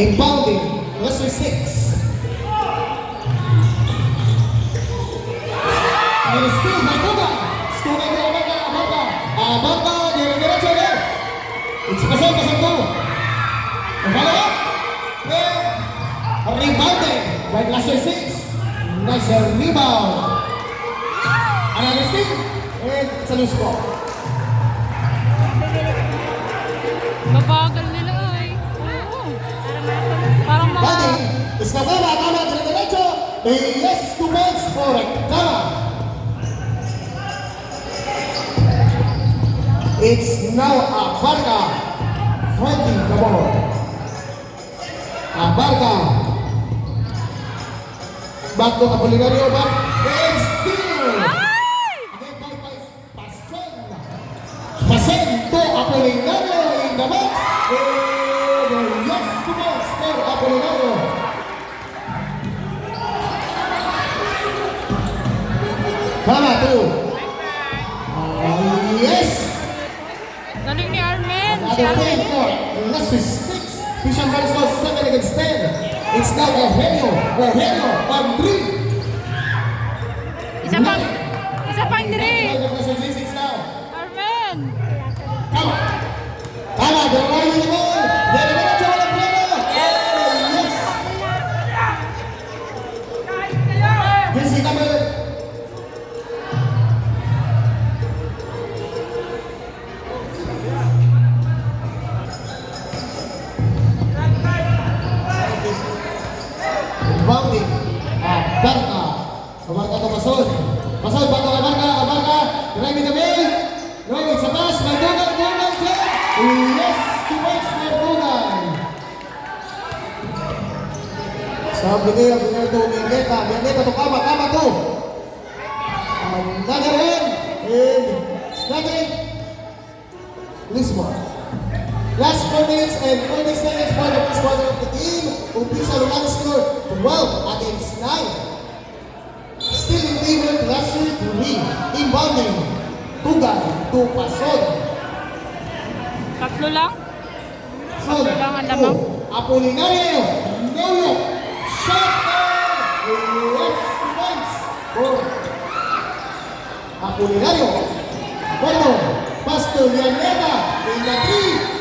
Inbounding, Lesser 6. And still by Kuga. Kuga ni Abanga, diretso ulit. It's pasal to. Ang follow up. Rebounding by Lesser 6. Nice rebound. Another stick. And it's a loose ball. Babagal nila ay. Oo. Parang mga... Body, Escabela, tama, diretso. Yes, 2 points for Tama. It's now Abarca holding the ball. Abarca. Back to Apolinario, back. And still. Again, ball by Pasen. Pasen to Apolinario in the box. And yes, 2 points for Apolinario. Tama, 2. Yes. Galing ni Armen. Si Another Armen. 10 for Lesser 6. Christian Barnes scores 7 against 10. It's now Eugenio on 3. Isa pang diri. Lesser 6 now. Armen. Tama. Tama, dalawa yung ball. Diretso walang problema. Yes. Jersey number. Bounding. Abarca. Abarca to Pasod. Pasod, bago Abarca. Driving the mill. No, it's a pass. Maldugan. Yes, 2 points for Maldugan. Sabi niya, Bernardo Bianeta to Kama to. Another one. And Snagrin. Lisbon. Last 4 minutes and 40 seconds for the first quarter of the team. Umpisa Rolando scored 12 against 9. Still in favor, Lesser 3. Inbounding. Tugan to Pasod. Tatlo lang. Pasod. lang ang lamang. Apolinario. No look. Shot down. Yes, 2 points for Apolinario. Bueno, Pastor Llaneda in the 3.